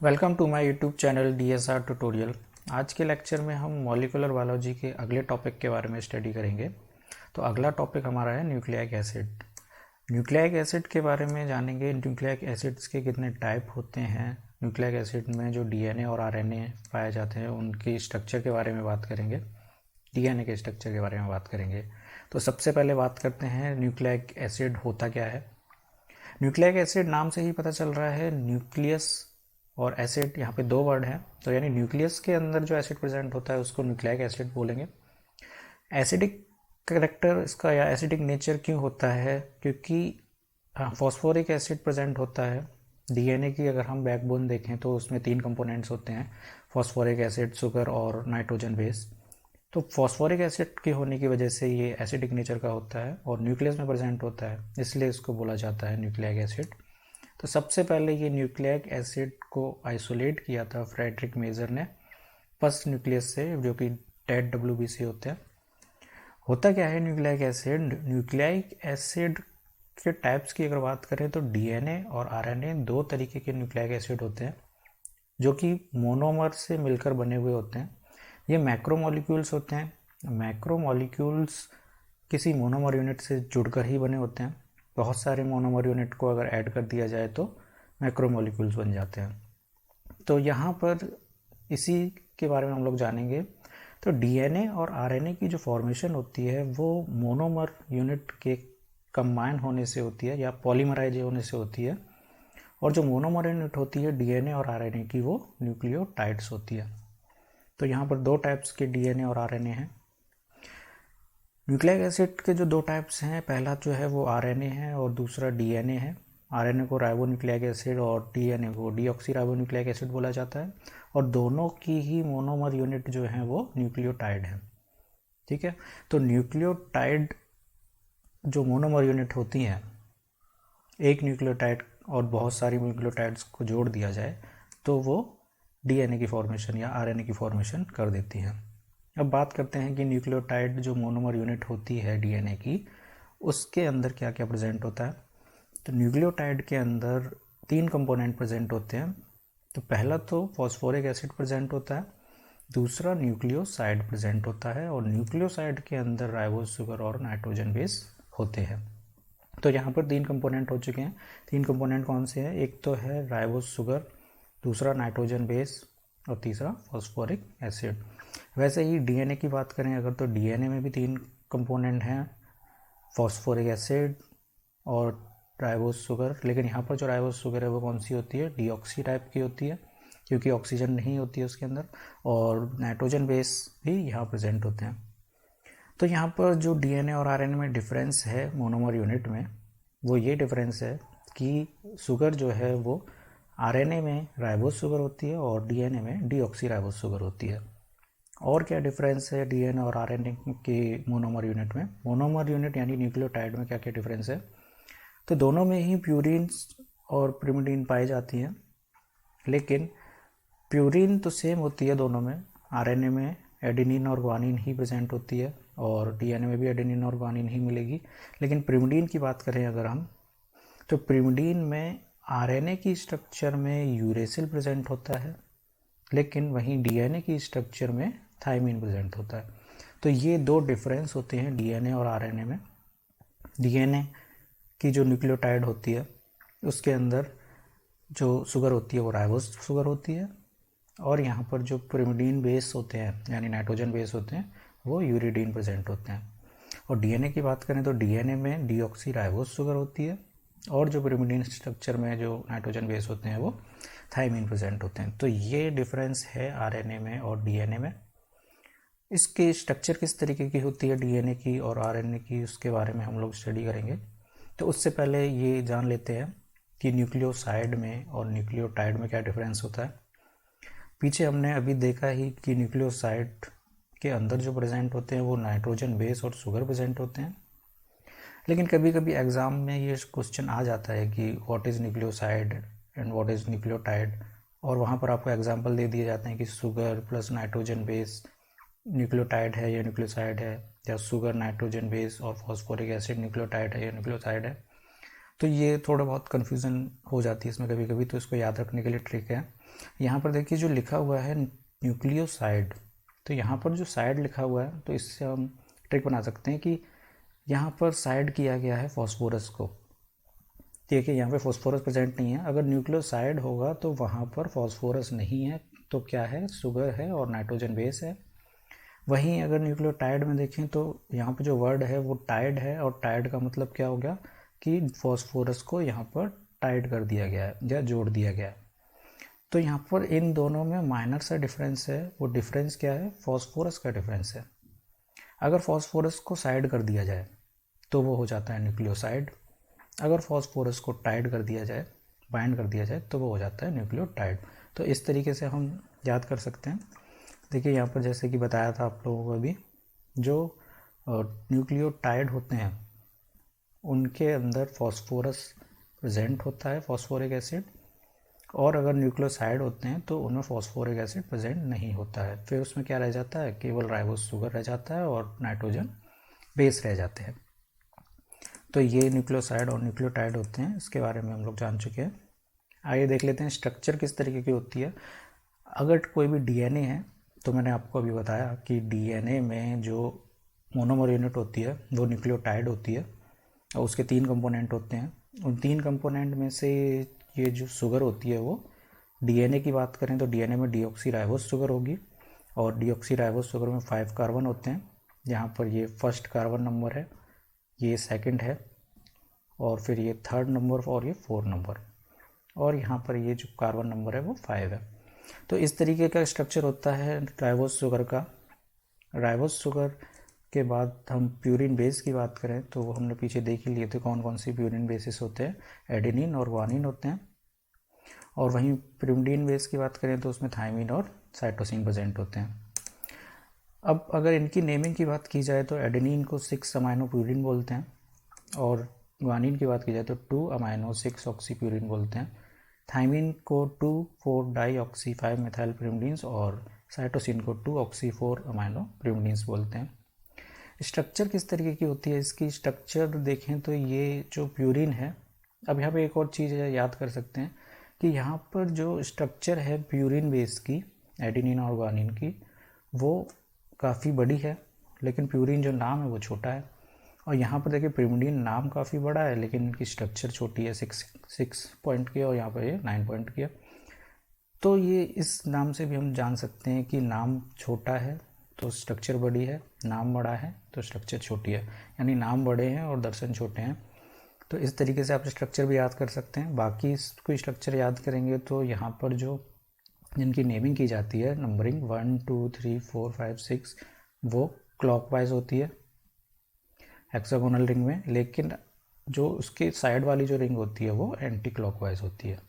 Welcome to my YouTube channel DSR tutorial. आज के lecture में हम मॉलिक्यूलर बायोलॉजी के अगले टॉपिक के बारे में स्टडी करेंगे। तो अगला टॉपिक हमारा है न्यूक्लिक एसिड। न्यूक्लिक एसिड के बारे में जानेंगे। न्यूक्लिक एसिड्स के कितने टाइप होते हैं, न्यूक्लिक एसिड में जो DNA और RNA पाए जाते हैं उनकी स्ट्रक्चर के बारे में बात करेंगे, DNA के स्ट्रक्चर के बारे में बात करेंगे। तो सबसे पहले बात करते हैं न्यूक्लिक एसिड होता क्या है। न्यूक्लिक एसिड नाम से ही पता चल रहा है, न्यूक्लियस और एसिड, यहाँ पे दो वर्ड हैं। तो यानी न्यूक्लियस के अंदर जो एसिड प्रेजेंट होता है उसको न्यूक्लिक एसिड बोलेंगे। एसिडिक करेक्टर इसका या एसिडिक नेचर क्यों होता है, क्योंकि फॉस्फोरिक एसिड प्रेजेंट होता है। DNA की अगर हम बैकबोन देखें तो उसमें 3 कंपोनेंट्स होते हैं, फॉस्फोरिक एसिड, शुगर और नाइट्रोजन बेस। तो फॉस्फोरिक एसिड के होने की वजह से ये एसिडिक नेचर का होता है और न्यूक्लियस में प्रेजेंट होता है, इसलिए इसको बोला जाता है न्यूक्लिक एसिड। तो सबसे पहले ये न्यूक्लिक एसिड को आइसोलेट किया था फ्रेडरिक मेजर ने फर्स्ट न्यूक्लियस से, जो कि डेड WBC होते हैं। होता क्या है न्यूक्लिक एसिड? न्यूक्लिक एसिड के टाइप्स की अगर बात करें तो DNA और RNA दो तरीके के न्यूक्लिक एसिड होते हैं जो कि मोनोमर से मिलकर बने हुए होते हैं। ये मैक्रोमोलिक्यूल्स होते हैं। मैक्रोमोलिक्यूल्स किसी मोनोमर यूनिट से जुड़कर ही बने होते हैं। बहुत सारे मोनोमर यूनिट को अगर ऐड कर दिया जाए तो मैक्रोमोलिक्यूल्स बन जाते हैं। तो यहाँ पर इसी के बारे में हम लोग जानेंगे। तो DNA और RNA की जो फॉर्मेशन होती है वो मोनोमर यूनिट के कंबाइन होने से होती है या पॉलीमराइज होने से होती है। और जो मोनोमर यूनिट होती है DNA और RNA की, वो न्यूक्लियोटाइड्स होती है। तो यहाँ पर दो टाइप्स के DNA और RNA हैं। न्यूक्लिक एसिड के जो दो टाइप्स हैं, पहला जो है वो RNA है और दूसरा DNA है। RNA को राइबो न्यूक्लिक एसिड और DNA को डीऑक्सी राइबो न्यूक्लिक एसिड बोला जाता है। और दोनों की ही मोनोमर यूनिट जो है वो न्यूक्लियोटाइड है। ठीक है, तो न्यूक्लियोटाइड जो मोनोमर यूनिट होती हैं, एक न्यूक्लियोटाइड और बहुत सारी न्यूक्लियोटाइड्स को जोड़ दिया जाए तो वो DNA की फॉर्मेशन या RNA की फॉर्मेशन कर देती हैं। अब बात करते हैं कि न्यूक्लियोटाइड जो मोनोमर यूनिट होती है DNA की, उसके अंदर क्या क्या प्रेजेंट होता है। तो न्यूक्लियोटाइड के अंदर 3 कंपोनेंट प्रेजेंट होते हैं। तो पहला तो फॉस्फोरिक एसिड प्रेजेंट होता है, दूसरा न्यूक्लियोसाइड प्रेजेंट होता है और न्यूक्लियोसाइड के अंदर राइबोस शुगर और नाइट्रोजन बेस होते हैं। तो यहाँ पर 3 कंपोनेंट हो चुके हैं। 3 कंपोनेंट कौन से हैं? एक तो है राइबोस शुगर, दूसरा नाइट्रोजन बेस और तीसरा फॉस्फोरिक एसिड। वैसे ही DNA की बात करें अगर, तो DNA में भी 3 कंपोनेंट हैं, फॉस्फोरिक एसिड और राइबोस शुगर। लेकिन यहाँ पर जो राइबोस शुगर है वो कौन सी होती है? डीऑक्सी टाइप की होती है, क्योंकि ऑक्सीजन नहीं होती है उसके अंदर। और नाइट्रोजन बेस भी यहाँ प्रेजेंट होते हैं। तो यहाँ पर जो DNA और RNA में डिफरेंस है मोनोमर यूनिट में, वो ये डिफरेंस है कि शुगर जो है वो RNA में राइबोस शुगर होती है और DNA में डीऑक्सी राइबोस शुगर होती है। और क्या डिफरेंस है DNA और RNA के मोनोमर यूनिट में? मोनोमर यूनिट यानी न्यूक्लियोटाइड में क्या क्या डिफरेंस है? तो दोनों में ही प्यूरिन्स और पिरिमिडीन पाई जाती हैं, लेकिन प्यूरिन तो सेम होती है दोनों में। RNA में एडेनिन और ग्वानिन ही प्रेजेंट होती है और DNA में भी एडेनिन और ग्वानिन ही मिलेगी। लेकिन पिरिमिडीन की बात करें अगर हम, तो पिरिमिडीन में RNA की स्ट्रक्चर में यूरेसिल प्रेजेंट होता है, लेकिन वहीं DNA की स्ट्रक्चर में थाइमिन प्रेजेंट होता है। तो ये दो डिफरेंस होते हैं DNA और RNA में। DNA की जो न्यूक्लियोटाइड होती है उसके अंदर जो शुगर होती है वो राइबोस शुगर होती है, और यहाँ पर जो पिरिमिडीन बेस होते हैं यानी नाइट्रोजन बेस होते हैं वो यूरिडीन प्रेजेंट होते हैं। और DNA की बात करें तो DNA में डीऑक्सी राइबोस शुगर होती है और जो पिरिमिडीन स्ट्रक्चर में जो नाइट्रोजन बेस होते हैं वो थाइमिन प्रेजेंट होते हैं। तो ये डिफरेंस है RNA में और DNA में। इसकी स्ट्रक्चर किस तरीके की होती है DNA की और RNA की, उसके बारे में हम लोग स्टडी करेंगे। तो उससे पहले ये जान लेते हैं कि न्यूक्लियोसाइड में और न्यूक्लियोटाइड में क्या डिफरेंस होता है। पीछे हमने अभी देखा ही कि न्यूक्लियोसाइड के अंदर जो प्रेजेंट होते हैं वो नाइट्रोजन बेस और शुगर प्रेजेंट होते हैं। लेकिन कभी कभी एग्जाम में ये क्वेश्चन आ जाता है कि what is nucleoside and what is nucleotide, और वहाँ पर आपको एग्जाम्पल दे दिए जाते हैं कि sugar plus nitrogen base nucleotide है या न्यूक्लियोसाइड है, या शुगर नाइट्रोजन बेस और फॉस्फोरिक एसिड न्यूक्लियोटाइड है या न्यूक्लियोसाइड है। तो ये थोड़ा बहुत कन्फ्यूज़न हो जाती है इसमें कभी कभी, तो इसको याद रखने के लिए ट्रिक है यहाँ पर देखिए जो लिखा हुआ है न्यूक्लियोसाइड, तो यहाँ पर जो साइड लिखा हुआ है तो इससे हम ट्रिक बना सकते हैं कि यहाँ पर साइड किया गया है फॉस्फोरस को। देखिए यहाँ पे फॉस्फोरस प्रेजेंट नहीं है, अगर न्यूक्लियोसाइड होगा तो वहाँ पर फॉस्फोरस नहीं है, तो क्या है, शुगर है और नाइट्रोजन बेस है। वहीं अगर न्यूक्लियोटाइड में देखें तो यहाँ पे जो वर्ड है वो टाइड है, और टाइड का मतलब क्या हो गया कि फॉस्फोरस को यहाँ पर टाइड कर दिया गया है या जोड़ दिया गया है। तो यहाँ पर इन दोनों में माइनर सा डिफरेंस है, वो डिफरेंस क्या है, फॉस्फोरस का डिफरेंस है। अगर फॉस्फोरस को साइड कर दिया जाए तो वो हो जाता है न्यूक्लियोसाइड, अगर फॉस्फोरस को टाइड कर दिया जाए, बाइंड कर दिया जाए, तो वो हो जाता है न्यूक्लियोटाइड। तो इस तरीके से हम याद कर सकते हैं। देखिए यहाँ पर जैसे कि बताया था आप लोगों को अभी, जो न्यूक्लियोटाइड होते हैं उनके अंदर फॉस्फोरस प्रेजेंट होता है, फॉस्फोरिक एसिड, और अगर न्यूक्लियोसाइड होते हैं तो उनमें फॉस्फोरिक एसिड प्रेजेंट नहीं होता है। फिर उसमें क्या रह जाता है, केवल राइबोस शुगर रह जाता है और नाइट्रोजन बेस रह जाते हैं। तो ये न्यूक्लियोसाइड और न्यूक्लियोटाइड होते हैं, इसके बारे में हम लोग जान चुके हैं। आइए देख लेते हैं स्ट्रक्चर किस तरीके की होती है। अगर कोई भी डीएनए है तो मैंने आपको अभी बताया कि डीएनए में जो मोनोमर यूनिट होती है वो न्यूक्लियोटाइड होती है, और उसके 3 कंपोनेंट होते हैं। उन 3 कंपोनेंट में से ये जो शुगर होती है वो, डीएनए की बात करें तो डीएनए में डीऑक्सी राइबोस शुगर होगी, और डीऑक्सी राइबोस शुगर में 5 कार्बन होते हैं। यहाँ पर ये फर्स्ट कार्बन नंबर है, ये सेकंड है, और फिर ये थर्ड नंबर और ये 4 नंबर, और यहाँ पर ये जो कार्बन नंबर है वो 5 है। तो इस तरीके का स्ट्रक्चर होता है राइबोस शुगर का। राइबोस शुगर के बाद हम प्यूरिन बेस की बात करें तो वो हमने पीछे देख ही लिए थे कौन कौन सी प्यूरिन बेसिस होते हैं, एडेनिन और ग्वानिन होते हैं। और वहीं pyrimidine बेस की बात करें तो उसमें थायमिन और साइटोसिन प्रेजेंट होते हैं। अब अगर इनकी नेमिंग की बात की जाए तो एडेनिन को 6 अमाइनो प्यूरिन बोलते हैं, और ग्वानिन की बात की जाए तो 2 अमाइनो 6 ऑक्सी प्यूरिन बोलते हैं। थायमिन को 2,4 डाई ऑक्सी 5 मिथाइल pyrimidines, और साइटोसिन को 2 ऑक्सी 4 अमाइनो pyrimidines बोलते हैं। स्ट्रक्चर किस तरीके की होती है, इसकी स्ट्रक्चर देखें तो ये जो प्यूरिन है, अब यहाँ पे एक और चीज़ याद कर सकते हैं कि यहाँ पर जो स्ट्रक्चर है प्यूरिन बेस की, एडेनिन और ग्वानिन की, वो काफ़ी बड़ी है, लेकिन प्यूरिन जो नाम है वो छोटा है। और यहाँ पर देखिए pyrimidine नाम काफ़ी बड़ा है लेकिन इनकी स्ट्रक्चर छोटी है, 6 पॉइंट की है, और यहाँ पर ये 9 पॉइंट की है। तो ये इस नाम से भी हम जान सकते हैं कि नाम छोटा है तो स्ट्रक्चर बड़ी है, नाम बड़ा है तो स्ट्रक्चर छोटी है, यानी नाम बड़े हैं और दर्शन छोटे हैं। तो इस तरीके से आप स्ट्रक्चर भी याद कर सकते हैं। बाकी कोई स्ट्रक्चर याद करेंगे तो यहाँ पर जो जिनकी नेमिंग की जाती है, नंबरिंग 1 2 3 4 5 6, वो क्लॉकवाइज होती है हेक्सागोनल रिंग में, लेकिन जो उसके साइड वाली जो रिंग होती है वो एंटी क्लॉकवाइज होती है।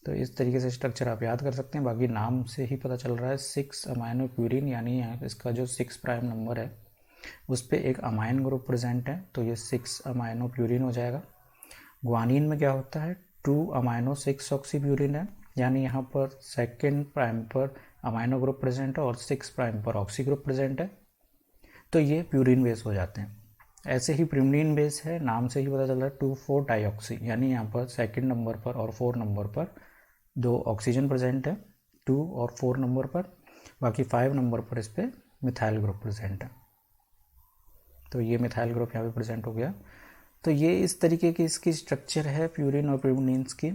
तो इस तरीके से स्ट्रक्चर आप याद कर सकते हैं। बाकी नाम से ही पता चल रहा है 6 अमाइनो प्यूरिन, यानी यहाँ इसका जो 6 प्राइम नंबर है उस पर एक अमाइन ग्रुप प्रेजेंट है, तो ये 6 अमाइनो प्यूरिन हो जाएगा। ग्वानिन में क्या होता है, 2 अमाइनो 6 ऑक्सी प्यूरिन है, यानी यहाँ पर सेकेंड प्राइम पर अमाइनो ग्रुप प्रेजेंट है और 6 प्राइम पर ऑक्सी ग्रुप प्रेजेंट है, तो ये प्यूरिन बेस हो जाते हैं। ऐसे ही pyrimidine बेस है, नाम से ही पता चल रहा है 2,4 डाईऑक्सी, यानी यहाँ पर सेकेंड नंबर पर और 4 नंबर पर 2 ऑक्सीजन प्रेजेंट है, 2 और 4 नंबर पर, बाकी 5 नंबर पर इस पर मिथाइल ग्रुप प्रेजेंट है। तो ये मिथाइल ग्रुप यहाँ पे प्रेजेंट हो गया। तो ये इस तरीके की इसकी स्ट्रक्चर है प्यूरिन और pyrimidines की।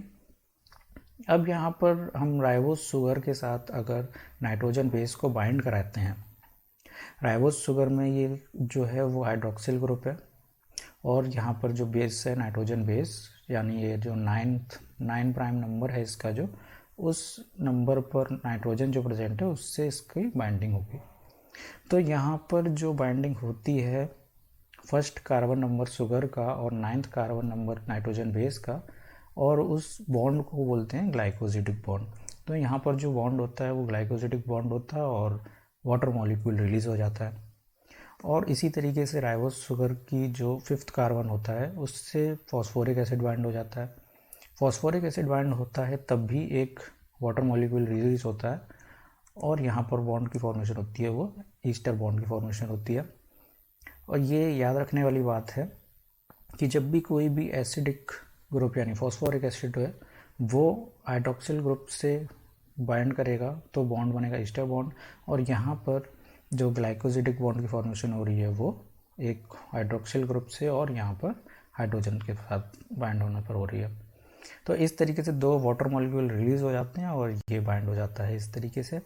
अब यहाँ पर हम राइबोस शुगर के साथ अगर नाइट्रोजन बेस को बाइंड कराते हैं, राइबोस शुगर में ये जो है वो हाइड्रोक्सिल ग्रुप है, और यहाँ पर जो बेस है नाइट्रोजन बेस, यानी ये जो 9 प्राइम नंबर है इसका, जो उस नंबर पर नाइट्रोजन जो प्रेजेंट है उससे इसकी बाइंडिंग होगी। तो यहाँ पर जो बाइंडिंग होती है फर्स्ट कार्बन नंबर शुगर का और 9th carbon number nitrogen base का, और उस बॉन्ड को बोलते हैं ग्लाइकोसिडिक बॉन्ड। तो यहाँ पर जो बॉन्ड होता है वो ग्लाइकोसिडिक बॉन्ड होता है और वाटर मॉलिक्यूल रिलीज हो जाता है। और इसी तरीके से राइबोस शुगर की जो 5th कार्बन होता है उससे फॉस्फोरिक एसिड बाइंड हो जाता है। फॉस्फोरिक एसिड बाइंड होता है तब भी एक वाटर मॉलिक्यूल रिलीज होता है, और यहाँ पर बॉन्ड की फॉर्मेशन होती है, वो ईस्टर बॉन्ड की फॉर्मेशन होती है। और ये याद रखने वाली बात है कि जब भी कोई भी एसिडिक ग्रुप यानी फॉस्फोरिक एसिड है वो हाइड्रोक्सिल ग्रुप से बाइंड करेगा तो बॉन्ड बनेगा ईस्टर बॉन्ड, और यहाँ पर जो ग्लाइकोसिडिक बॉन्ड की फॉर्मेशन हो रही है वो एक हाइड्रोक्सिल ग्रुप से और यहाँ पर हाइड्रोजन के साथ बाइंड होने पर हो रही है। तो इस तरीके से दो वाटर मॉलिक्यूल रिलीज हो जाते हैं और ये बाइंड हो जाता है इस तरीके से।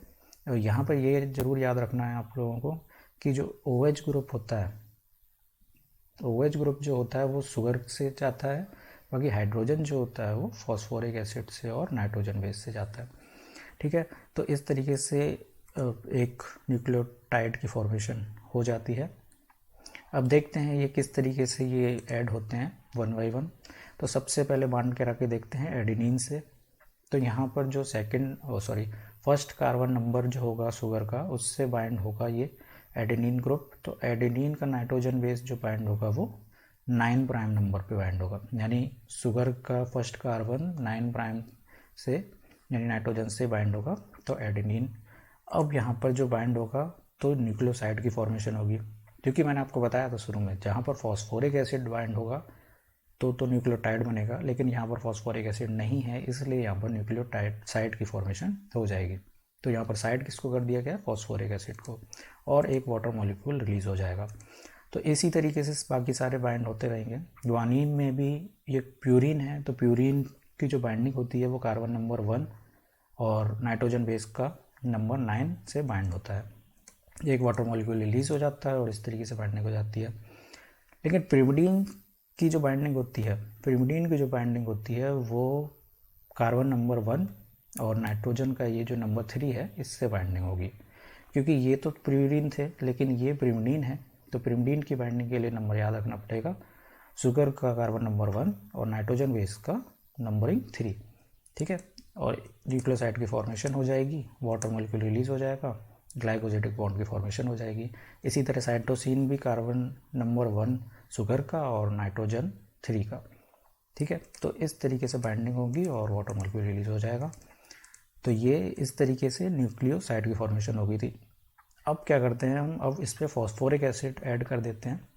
और यहाँ पर ये ज़रूर याद रखना है आप लोगों को कि जो OH ग्रुप होता है, OH ग्रुप जो होता है वो शुगर से जाता है, बाकी हाइड्रोजन जो होता है वो फॉस्फोरिक एसिड से और नाइट्रोजन बेस से जाता है। ठीक है, तो इस तरीके से एक न्यूक्लियोटाइड की फॉर्मेशन हो जाती है। अब देखते हैं ये किस तरीके से ये ऐड होते हैं वन बाई वन। तो सबसे पहले बांध के रख के देखते हैं एडेनिन से। तो यहाँ पर जो फर्स्ट कार्बन नंबर जो होगा शुगर का, उससे बाइंड होगा ये एडेनिन ग्रुप। तो एडेनिन का नाइट्रोजन बेस जो बाइंड होगा वो 9 प्राइम नंबर पे बाइंड होगा, यानी शुगर का फर्स्ट कार्बन 9 प्राइम से यानी नाइट्रोजन से बाइंड होगा तो एडेनिन। अब यहाँ पर जो बाइंड होगा तो न्यूक्लियोसाइड की फॉर्मेशन होगी, क्योंकि मैंने आपको बताया था शुरू में जहाँ पर फॉस्फोरिक एसिड बाइंड होगा तो न्यूक्लियोटाइड बनेगा, लेकिन यहाँ पर फॉस्फोरिक एसिड नहीं है, इसलिए यहाँ पर न्यूक्लियोटाइड साइड की फॉर्मेशन हो जाएगी। तो यहाँ पर साइड किसको कर दिया गया, फॉस्फोरिक एसिड को, और एक वाटर मॉलिक्यूल रिलीज हो जाएगा। तो इसी तरीके से बाकी सारे बाइंड होते रहेंगे। ग्वानीन में भी ये प्यूरिन है, तो प्यूरिन की जो बाइंडिंग होती है वो कार्बन नंबर 1 और नाइट्रोजन बेस का नंबर 9 से बाइंड होता है। एक वाटर मॉलिक्यूल रिलीज हो जाता है और इस तरीके से बाइंडिंग हो जाती है। लेकिन पिरिमिडीन की जो बाइंडिंग होती है वो कार्बन नंबर 1 और नाइट्रोजन का ये जो नंबर 3 है इससे बाइंडिंग होगी, क्योंकि ये तो प्यूरिन थे लेकिन ये पिरिमिडीन है। तो पिरिमिडीन की बाइंडिंग के लिए नंबर याद रखना पड़ेगा, शुगर का कार्बन नंबर 1 और नाइट्रोजन बेस का नंबरिंग 3। ठीक है, और न्यूक्लियोसाइड की फॉर्मेशन हो जाएगी, वाटर मॉलिक्यूल रिलीज हो जाएगा, ग्लाइकोसिडिक बॉन्ड की फॉर्मेशन हो जाएगी। इसी तरह साइटोसिन भी कार्बन नंबर 1 शुगर का और नाइट्रोजन 3 का। ठीक है, तो इस तरीके से बाइंडिंग होगी और वाटर मॉलिक्यूल रिलीज हो जाएगा। तो ये इस तरीके से न्यूक्लियोसाइड की फॉर्मेशन हो गई थी। अब क्या करते हैं हम, अब इस पर फॉस्फोरिक एसिड ऐड कर देते हैं,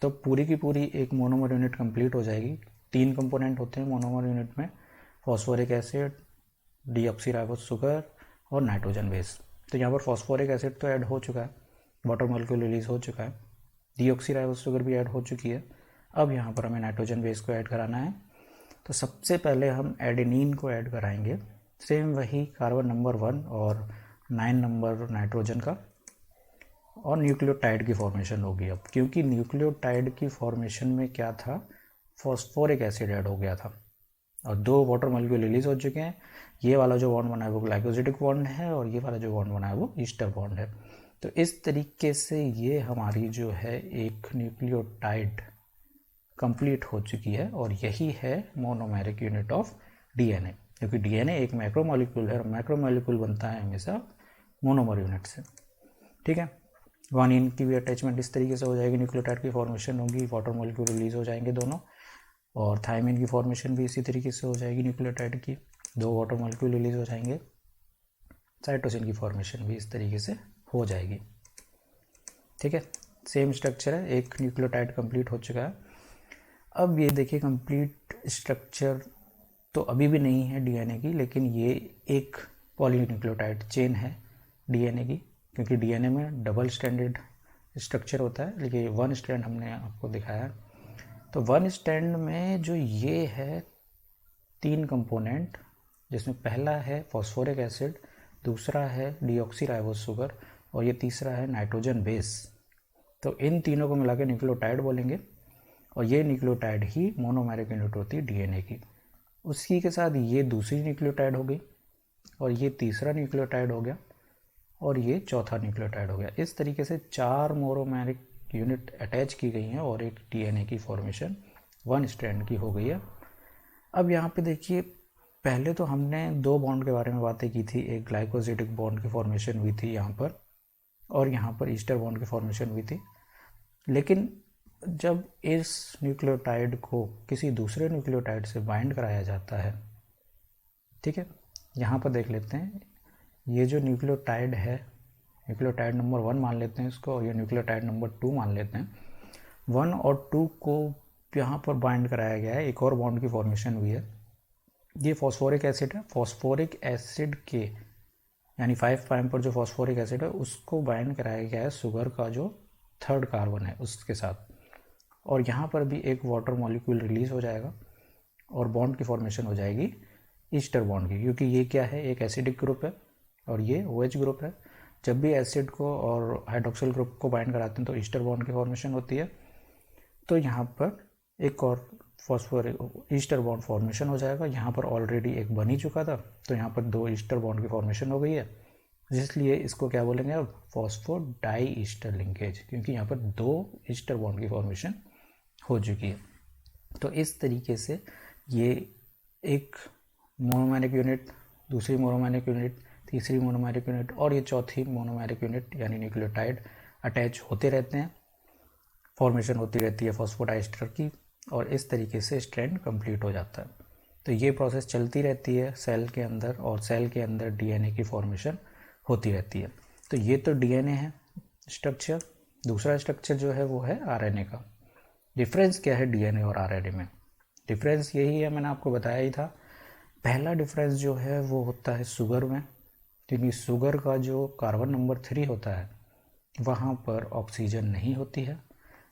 तो पूरी की पूरी एक मोनोमर यूनिट कंप्लीट हो जाएगी। 3 कंपोनेंट होते हैं मोनोमर यूनिट में, फॉस्फोरिक एसिड, डीऑक्सीराइबोस शुगर और नाइट्रोजन बेस। तो यहाँ पर फॉस्फोरिक एसिड तो ऐड हो चुका है, वाटर मॉलिक्यूल रिलीज हो चुका है, डीऑक्सीराइबोस शुगर भी ऐड हो चुकी है। अब यहाँ पर हमें नाइट्रोजन बेस को ऐड कराना है। तो सबसे पहले हम एडेनिन को ऐड कराएंगे, सेम वही कार्बन नंबर 1 और 9 नंबर नाइट्रोजन का, और न्यूक्लियोटाइड की फॉर्मेशन होगी। अब क्योंकि न्यूक्लियोटाइड की फॉर्मेशन में क्या था, फॉस्फोरिक एसिड ऐड हो गया था और 2 वाटर मॉलिक्यूल रिलीज हो चुके हैं। ये वाला जो बॉन्ड बना है वो ग्लाइकोसिडिक बॉन्ड है और ये वाला जो बॉन्ड बना है वो ईस्टर बॉन्ड है। तो इस तरीके से ये हमारी जो है एक न्यूक्लियोटाइड कंप्लीट हो चुकी है, और यही है मोनोमेरिक यूनिट ऑफ डीएनए, क्योंकि डीएनए एक मैक्रोमॉलिक्यूल है और मैक्रोमॉलिक्यूल बनता है हमेशा मोनोमर यूनिट से। ठीक है, ग्वानिन की भी अटैचमेंट इस तरीके से हो जाएगी, न्यूक्लियोटाइड की फॉर्मेशन होगी, वाटर मॉलिक्यूल रिलीज हो जाएंगे दोनों, और थायमिन की फॉर्मेशन भी इसी तरीके से हो जाएगी न्यूक्लियोटाइड की, 2 वाटर मॉलिक्यूल रिलीज हो जाएंगे, साइटोसिन की फॉर्मेशन भी इस तरीके से हो जाएगी। ठीक है, सेम स्ट्रक्चर है, एक न्यूक्लियोटाइड कंप्लीट हो चुका है। अब ये देखिए कंप्लीट स्ट्रक्चर तो अभी भी नहीं है डीएनए की, लेकिन ये एक पॉलीन्यूक्लियोटाइड चेन है डीएनए की, क्योंकि डीएनए में डबल स्ट्रैंडेड स्ट्रक्चर होता है, लेकिन 1 स्ट्रैंड हमने आपको दिखाया है। तो 1 स्ट्रैंड में जो ये है 3 कंपोनेंट, जिसमें पहला है फॉस्फोरिक एसिड, दूसरा है डीऑक्सीराइबोस शुगर और ये तीसरा है नाइट्रोजन बेस। तो इन तीनों को मिला के न्यूक्लियोटाइड बोलेंगे, और ये न्यूक्लियोटाइड ही मोनोमेरिक यूनिट होती है डीएनए की। उसी के साथ ये दूसरी न्यूक्लियोटाइड हो गई, और ये तीसरा न्यूक्लियोटाइड हो गया, और ये चौथा न्यूक्लियोटाइड हो गया। इस तरीके से 4 मोनोमेरिक यूनिट अटैच की गई हैं और एक डीएनए की फॉर्मेशन 1 स्ट्रैंड की हो गई है। अब यहाँ पे देखिए, पहले तो हमने 2 बॉन्ड के बारे में बातें की थी, एक ग्लाइकोसिडिक बॉन्ड की फॉर्मेशन हुई थी यहाँ पर, और यहाँ पर ईस्टर बॉन्ड की फॉर्मेशन हुई थी। लेकिन जब इस न्यूक्लियोटाइड को किसी दूसरे न्यूक्लियोटाइड से बाइंड कराया जाता है, ठीक है, यहाँ पर देख लेते हैं, ये जो न्यूक्लियोटाइड है, न्यूक्लियोटाइड नंबर 1 मान लेते हैं इसको, और ये न्यूक्लियोटाइड नंबर 2 मान लेते हैं। 1 और 2 को यहाँ पर बाइंड कराया गया है, एक और बॉन्ड की फॉर्मेशन हुई है, ये फॉस्फोरिक एसिड है, फॉस्फोरिक एसिड के यानी 5 प्राइम पर जो फॉस्फोरिक एसिड है उसको बाइंड कराया गया है शुगर का जो 3rd कार्बन है उसके साथ, और यहाँ पर भी एक वाटर मॉलिक्यूल रिलीज हो जाएगा और बॉन्ड की फॉर्मेशन हो जाएगी ईस्टर बॉन्ड की, क्योंकि ये क्या है, एक एसिडिक ग्रुप है और ये OH ग्रुप है। जब भी एसिड को और हाइड्रोक्सिल ग्रुप को बाइंड कराते हैं तो ईस्टर बॉन्ड की फॉर्मेशन होती है। तो यहाँ पर एक और फॉस्फोरिक ईस्टर बॉन्ड फॉर्मेशन हो जाएगा। यहाँ पर ऑलरेडी एक बन ही चुका था, तो यहाँ पर 2 ईस्टर बॉन्ड की फॉर्मेशन हो गई है, इसलिए इसको क्या बोलेंगे अब, फॉस्फोडाई ईस्टर लिंकेज, क्योंकि यहाँ पर 2 ईस्टर बॉन्ड की फॉर्मेशन हो चुकी है। तो इस तरीके से ये एक मोनोमेरिक यूनिट, दूसरी मोनोमेरिक यूनिट, तीसरी मोनोमेरिक यूनिट और ये चौथी मोनोमेरिक यूनिट यानी न्यूक्लियोटाइड अटैच होते रहते हैं, फॉर्मेशन होती रहती है फॉस्फोडाइस्टर की, और इस तरीके से स्ट्रैंड कंप्लीट हो जाता है। तो ये प्रोसेस चलती रहती है सेल के अंदर, और सेल के अंदर DNA की फॉर्मेशन होती रहती है। तो ये तो DNA है स्ट्रक्चर। दूसरा स्ट्रक्चर जो है वो है RNA का। डिफरेंस क्या है DNA और RNA में? डिफरेंस यही है, मैंने आपको बताया ही था। पहला डिफरेंस जो है वो होता है शुगर में, क्योंकि शुगर का जो कार्बन नंबर 3 होता है वहाँ पर ऑक्सीजन नहीं होती है।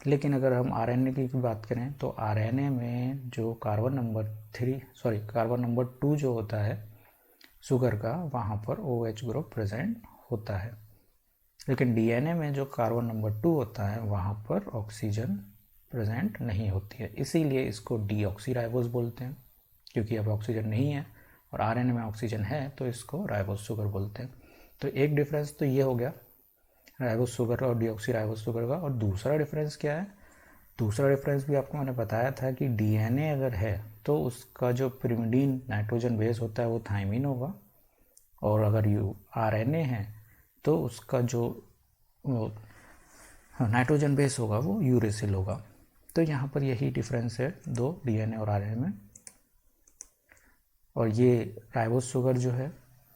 लेकिन अगर हम RNA की बात करें तो RNA में जो कार्बन नंबर 2 जो होता है शुगर का, वहाँ पर OH ग्रुप प्रेजेंट होता है। लेकिन DNA में जो कार्बन नंबर 2 होता है वहाँ पर ऑक्सीजन प्रेजेंट नहीं होती है, इसीलिए इसको डीऑक्सीराइबोस बोलते हैं, क्योंकि अब ऑक्सीजन नहीं है और RNA में ऑक्सीजन है तो इसको राइबोस शुगर बोलते हैं। तो एक डिफरेंस तो ये हो गया राइबोस शुगर और डीऑक्सीराइबोस शुगर का। और दूसरा डिफरेंस क्या है? दूसरा डिफरेंस भी आपको मैंने बताया था कि DNA अगर है तो उसका जो पिरिमिडीन नाइट्रोजन बेस होता है वो थाइमिन होगा, और अगर RNA है तो उसका जो नाइट्रोजन बेस होगा वो यूरेसिल होगा। तो यहाँ पर यही डिफरेंस है दो DNA और RNA में। और ये राइबोस शुगर जो है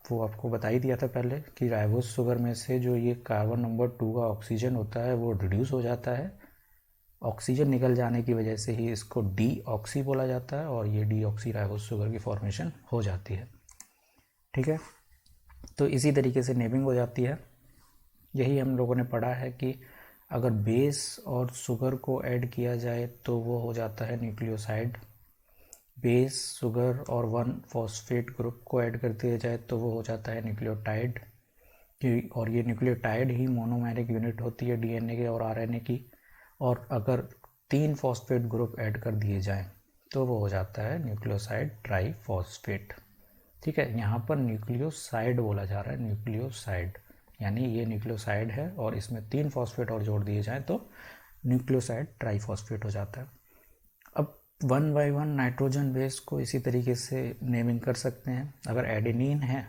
वो आपको बता ही दिया था पहले कि राइबोस शुगर में से जो ये कार्बन नंबर 2 का ऑक्सीजन होता है वो रिड्यूस हो जाता है। ऑक्सीजन निकल जाने की वजह से ही इसको डीऑक्सी बोला जाता है, और ये डीऑक्सी राइबोस शुगर की फॉर्मेशन हो जाती है। ठीक है, तो इसी तरीके से नेमिंग हो जाती है। यही हम लोगों ने पढ़ा है कि अगर बेस और शुगर को ऐड किया जाए तो वो हो जाता है न्यूक्लियोसाइड। बेस, शुगर और 1 फॉस्फेट ग्रुप को ऐड कर दिया जाए तो वो हो जाता है न्यूक्लियोटाइड। और ये न्यूक्लियोटाइड ही मोनोमेरिक यूनिट होती है DNA के और RNA की। और अगर 3 फॉस्फेट ग्रुप ऐड कर दिए जाएं तो वो हो जाता है न्यूक्लियोसाइड ट्राईफॉस्फेट। ठीक है, यहाँ पर न्यूक्लियोसाइड बोला जा रहा है, न्यूक्लियोसाइड यानी ये न्यूक्लियोसाइड है और इसमें 3 फॉस्फेट और जोड़ दिए जाएं तो न्यूक्लियोसाइड ट्राईफॉस्फेट हो जाता है। अब 1 बाई 1 नाइट्रोजन बेस को इसी तरीके से नेमिंग कर सकते हैं। अगर एडेनिन है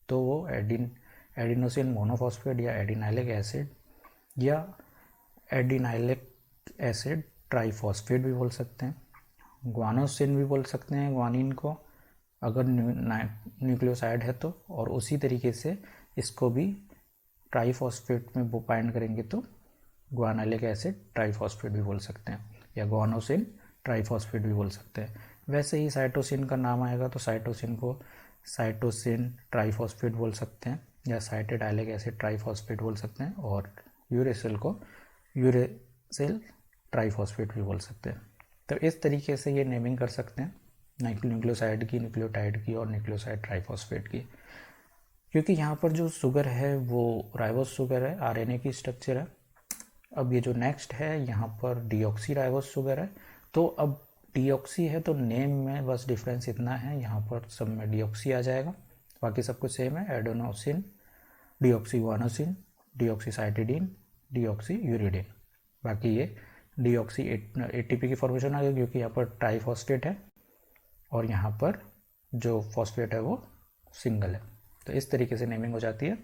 तो वो एडिनोसिन मोनोफॉस्फेट या एडिनाइलिक एसिड या एडिनाइलिक एसिड ट्राईफॉस्फेट भी बोल सकते हैं। ग्वानोसिन भी बोल सकते हैं ग्वानिन को, अगर न्यूक्लियोसाइड है तो। और उसी तरीके से इसको भी ट्राईफॉस्फेट में बाइंड करेंगे तो ग्वानाइलिक एसिड ट्राईफॉस्फेट भी बोल सकते हैं, या ग्वानोसिन ट्राईफॉस्फेट भी बोल सकते हैं। वैसे ही साइटोसिन का नाम आएगा तो साइटोसिन को साइटोसिन ट्राईफॉस्फेट बोल सकते हैं या साइटेडाइलिक एसिड ट्राईफॉस्फेट बोल सकते हैं, और यूरेसिल को यूरेसिल ट्राईफॉस्फेट भी बोल सकते हैं। तो इस तरीके से ये नेमिंग कर सकते हैं न्यूक्लियोसाइड की, न्यूक्लियोटाइड की और न्यूक्लियोसाइड ट्राईफॉस्फेट की। क्योंकि यहाँ पर जो शुगर है वो राइबोस शुगर है, RNA की स्ट्रक्चर है। अब ये जो नेक्स्ट है यहाँ पर डीऑक्सी राइबोस शुगर है। तो अब डीऑक्सी है तो नेम में बस डिफरेंस इतना है, यहाँ पर सब में डीऑक्सी आ जाएगा, बाकी सब कुछ सेम है। Adenosine, deoxy guanosine, deoxy cytidine, deoxy uridine. बाकी ये डीऑक्सी ATP की फॉर्मेशन आ गई क्योंकि यहाँ पर ट्राईफॉस्फेट है और यहाँ पर जो फॉस्फेट है वो सिंगल है। तो इस तरीके से नेमिंग हो जाती है।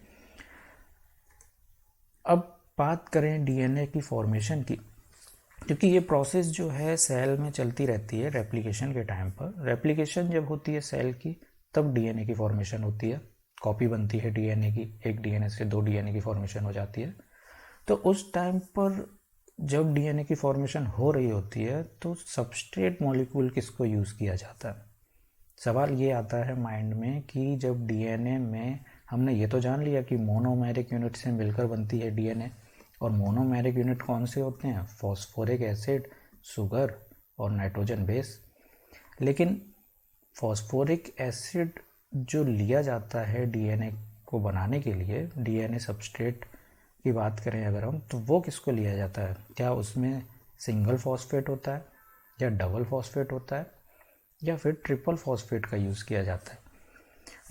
अब बात करें DNA की फॉर्मेशन की, क्योंकि ये प्रोसेस जो है सेल में चलती रहती है रेप्लिकेशन के टाइम पर। रेप्लिकेशन जब होती है सेल की तब DNA की फॉर्मेशन होती है, कॉपी बनती है DNA की, एक DNA से 2 DNA की फॉर्मेशन हो जाती है। तो उस टाइम पर जब DNA की फॉर्मेशन हो रही होती है तो सबस्ट्रेट मॉलिक्यूल किसको यूज़ किया जाता है? सवाल ये आता है माइंड में कि जब डीएनए में हमने ये तो जान लिया कि मोनोमेरिक यूनिट से मिलकर बनती है डीएनए, और मोनोमेरिक यूनिट कौन से होते हैं? फॉस्फोरिक एसिड, शुगर और नाइट्रोजन बेस। लेकिन फॉस्फोरिक एसिड जो लिया जाता है डीएनए को बनाने के लिए, डीएनए सबस्ट्रेट की बात करें अगर हम, तो वो किसको लिया जाता है? क्या उसमें सिंगल फॉस्फेट होता है, या डबल फॉस्फेट होता है, या फिर ट्रिपल फॉस्फेट का यूज़ किया जाता है?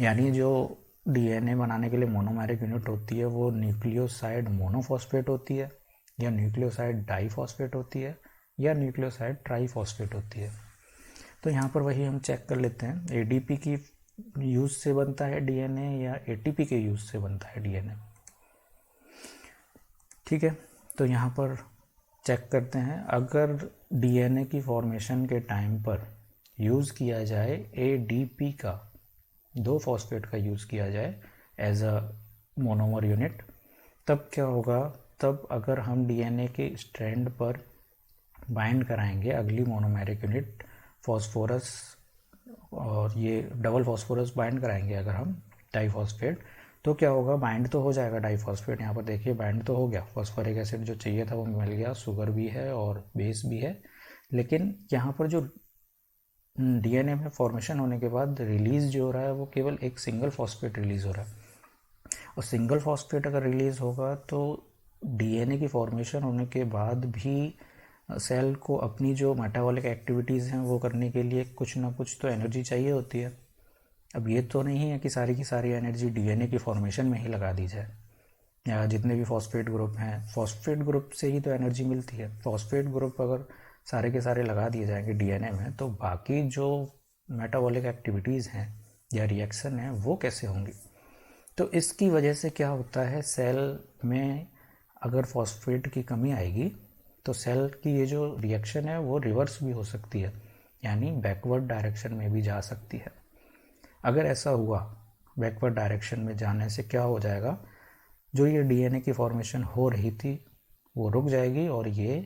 यानी जो डीएनए बनाने के लिए मोनोमेरिक यूनिट होती है वो न्यूक्लियोसाइड मोनोफॉस्फेट होती है, या न्यूक्लियोसाइड डाईफॉस्फेट होती है, या न्यूक्लियोसाइड ट्राईफॉस्फेट होती है। तो यहाँ पर वही हम चेक कर लेते हैं, एडीपी की यूज़ से बनता है डीएनए या एटीपी के यूज़ से बनता है डीएनए। ठीक है, तो यहाँ पर चेक करते हैं, अगर डीएनए की फॉर्मेशन के टाइम पर यूज़ किया जाए एडीपी का, 2 फॉस्फेट का यूज़ किया जाए एज अ मोनोमर यूनिट, तब क्या होगा? तब अगर हम डीएनए के स्ट्रैंड पर बाइंड कराएंगे अगली मोनोमेरिक यूनिट फॉस्फोरस, और ये डबल फॉस्फोरस बाइंड कराएंगे अगर हम डाईफॉस्फेट, तो क्या होगा? बाइंड तो हो जाएगा डाईफॉस्फेट। यहाँ पर देखिए बाइंड तो हो गया, फॉस्फोरिक एसिड जो चाहिए था वो मिल गया, शुगर भी है और बेस भी है। लेकिन यहाँ पर जो डीएनए में फॉर्मेशन होने के बाद रिलीज जो हो रहा है वो केवल एक सिंगल फॉस्फेट रिलीज हो रहा है, और सिंगल फॉस्फेट अगर रिलीज होगा तो डीएनए की फॉर्मेशन होने के बाद भी सेल को अपनी जो मेटाबॉलिक एक्टिविटीज़ हैं वो करने के लिए कुछ ना कुछ तो एनर्जी चाहिए होती है। अब ये तो नहीं है कि सारी की सारी एनर्जी डीएनए की फॉर्मेशन में ही लगा दी जाए, या जितने भी फॉस्फेट ग्रुप हैं, फॉस्फेट ग्रुप से ही तो एनर्जी मिलती है। फॉस्फेट ग्रुप अगर सारे के सारे लगा दिए जाएंगे डीएनए में, तो बाकी जो मेटाबॉलिक एक्टिविटीज़ हैं या रिएक्शन है वो कैसे होंगी? तो इसकी वजह से क्या होता है, सेल में अगर फॉस्फेट की कमी आएगी तो सेल की ये जो रिएक्शन है वो रिवर्स भी हो सकती है, यानी बैकवर्ड डायरेक्शन में भी जा सकती है। अगर ऐसा हुआ, बैकवर्ड डायरेक्शन में जाने से क्या हो जाएगा? जो ये डीएनए की फॉर्मेशन हो रही थी वो रुक जाएगी और ये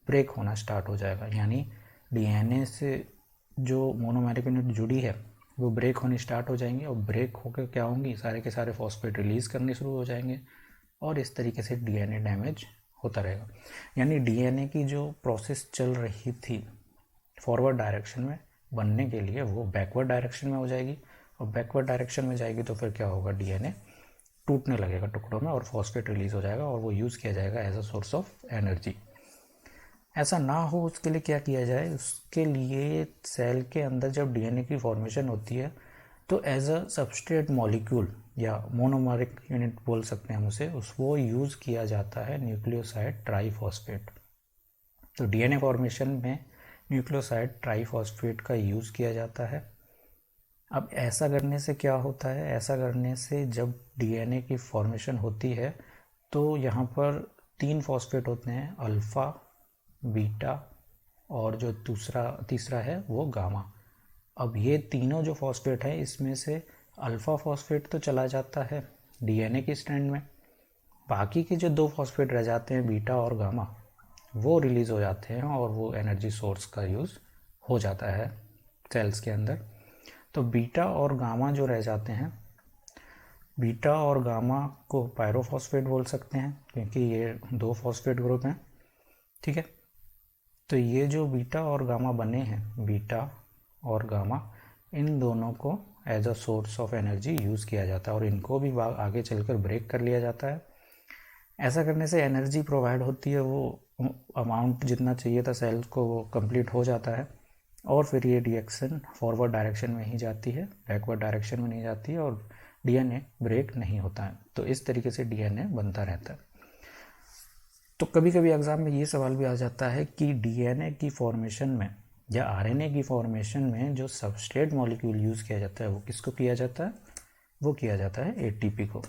ब्रेक होना स्टार्ट हो जाएगा। यानी डीएनए से जो मोनोमेरिक यूनिट जुड़ी है वो ब्रेक होनी स्टार्ट हो जाएंगी, और ब्रेक होकर क्या होंगी? सारे के सारे फॉस्फेट रिलीज़ करने शुरू हो जाएंगे, और इस तरीके से डीएनए डैमेज होता रहेगा। यानी डीएनए की जो प्रोसेस चल रही थी फॉरवर्ड डायरेक्शन में बनने के लिए, वो बैकवर्ड डायरेक्शन में हो जाएगी, और बैकवर्ड डायरेक्शन में जाएगी तो फिर क्या होगा? डीएनए टूटने लगेगा टुकड़ों में, और फॉस्फेट रिलीज़ हो जाएगा, और वो यूज़ किया जाएगा as a source of energy. ऐसा ना हो उसके लिए क्या किया जाए? उसके लिए सेल के अंदर जब डीएनए की फॉर्मेशन होती है तो एज अ सबस्ट्रेट मॉलिक्यूल या मोनोमेरिक यूनिट बोल सकते हैं हम उसे, उसको यूज़ किया जाता है न्यूक्लियोसाइड ट्राईफॉस्फेट। तो डीएनए फॉर्मेशन में न्यूक्लियोसाइड ट्राईफॉस्फेट का यूज़ किया जाता है। अब ऐसा करने से क्या होता है? ऐसा करने से जब डीएनए की फॉर्मेशन होती है तो यहाँ पर 3 फॉस्फेट होते हैं, अल्फ़ा, बीटा और जो तीसरा है वो गामा। अब ये तीनों जो फॉस्फेट है इसमें से अल्फ़ा फॉस्फेट तो चला जाता है डीएनए की स्ट्रैंड में, बाकी के जो 2 फॉस्फेट रह जाते हैं बीटा और गामा, वो रिलीज़ हो जाते हैं और वो एनर्जी सोर्स का यूज़ हो जाता है सेल्स के अंदर। तो बीटा और गामा जो रह जाते हैं, बीटा और गामा को पायरोफॉस्फेट बोल सकते हैं क्योंकि ये 2 फॉस्फेट ग्रुप हैं। ठीक है, तो ये जो बीटा और गामा बने हैं, बीटा और गामा, इन दोनों को as a source of energy use किया जाता है, और इनको भी आगे चलकर ब्रेक कर लिया जाता है। ऐसा करने से एनर्जी प्रोवाइड होती है, वो अमाउंट जितना चाहिए था सेल्स को वो कंप्लीट हो जाता है, और फिर ये रिएक्शन फॉरवर्ड डायरेक्शन में ही जाती है, बैकवर्ड डायरेक्शन में नहीं जाती है, और डीएनए ब्रेक नहीं होता है। तो इस तरीके से डीएनए बनता रहता है। तो कभी कभी एग्जाम में ये सवाल भी आ जाता है कि डीएनए की फॉर्मेशन में या आरएनए की फॉर्मेशन में जो सबस्ट्रेट मॉलिक्यूल यूज़ किया जाता है वो किसको किया जाता है? वो किया जाता है एटीपी को।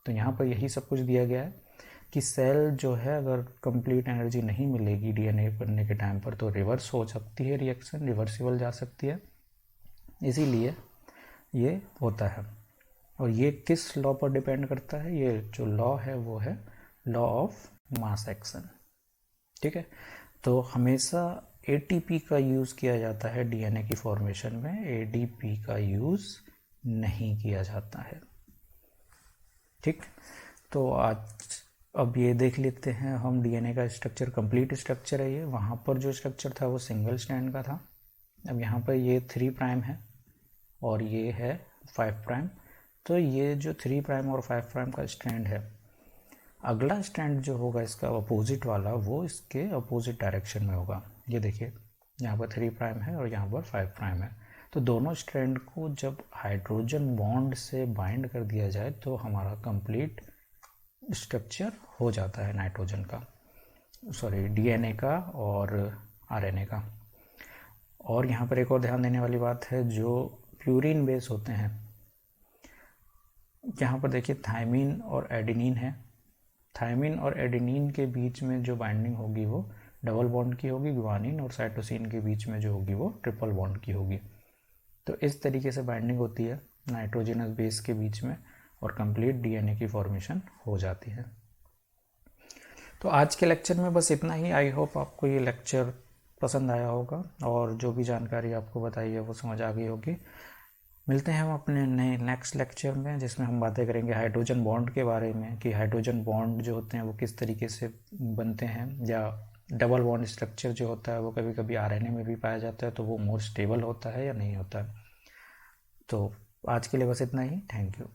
तो यहाँ पर यही सब कुछ दिया गया है कि सेल जो है अगर कंप्लीट एनर्जी नहीं मिलेगी डीएनए बनने के टाइम पर तो रिवर्स हो सकती है, रिएक्शन रिवर्सिबल जा सकती है, इसीलिए ये होता है। और ये किस लॉ पर डिपेंड करता है? ये जो लॉ है वो है लॉ ऑफ मास एक्शन। ठीक है, तो हमेशा एटीपी का यूज़ किया जाता है डीएनए की फॉर्मेशन में, एडीपी का यूज़ नहीं किया जाता है। ठीक, तो आज अब ये देख लेते हैं हम डीएनए का स्ट्रक्चर, कंप्लीट स्ट्रक्चर है ये। वहाँ पर जो स्ट्रक्चर था वो सिंगल स्ट्रैंड का था। अब यहाँ पर ये 3 प्राइम है और ये है 5 प्राइम। तो ये जो 3 प्राइम और 5 प्राइम का स्ट्रैंड है, अगला स्ट्रैंड जो होगा इसका अपोजिट वाला, वो इसके अपोजिट डायरेक्शन में होगा। ये देखिए, यहाँ पर 3 प्राइम है और यहाँ पर 5 प्राइम है। तो दोनों स्ट्रैंड को जब हाइड्रोजन बॉन्ड से बाइंड कर दिया जाए तो हमारा कंप्लीट स्ट्रक्चर हो जाता है नाइट्रोजन का, सॉरी डीएनए का और आरएनए का। और यहाँ पर एक और ध्यान देने वाली बात है, जो प्यूरिन बेस होते हैं, यहाँ पर देखिए थायमीन और एडेनिन है। थायमीन और एडेनिन के बीच में जो बाइंडिंग होगी वो डबल बॉन्ड की होगी, गुआनिन और साइटोसिन के बीच में जो होगी वो ट्रिपल बॉन्ड की होगी। तो इस तरीके से बाइंडिंग होती है नाइट्रोजनस बेस के बीच में और कंप्लीट डीएनए की फॉर्मेशन हो जाती है। तो आज के लेक्चर में बस इतना ही। आई होप आपको ये लेक्चर पसंद आया होगा और जो भी जानकारी आपको बताई है वो समझ आ गई होगी। मिलते हैं हम अपने नए नेक्स्ट लेक्चर में, जिसमें हम बातें करेंगे हाइड्रोजन बॉन्ड के बारे में, कि हाइड्रोजन बॉन्ड जो होते हैं वो किस तरीके से बनते हैं, या डबल बॉन्ड स्ट्रक्चर जो होता है वो कभी कभी आरएनए में भी पाया जाता है, तो वो मोर स्टेबल होता है या नहीं होता है। तो आज के लिए बस इतना ही। Thank you.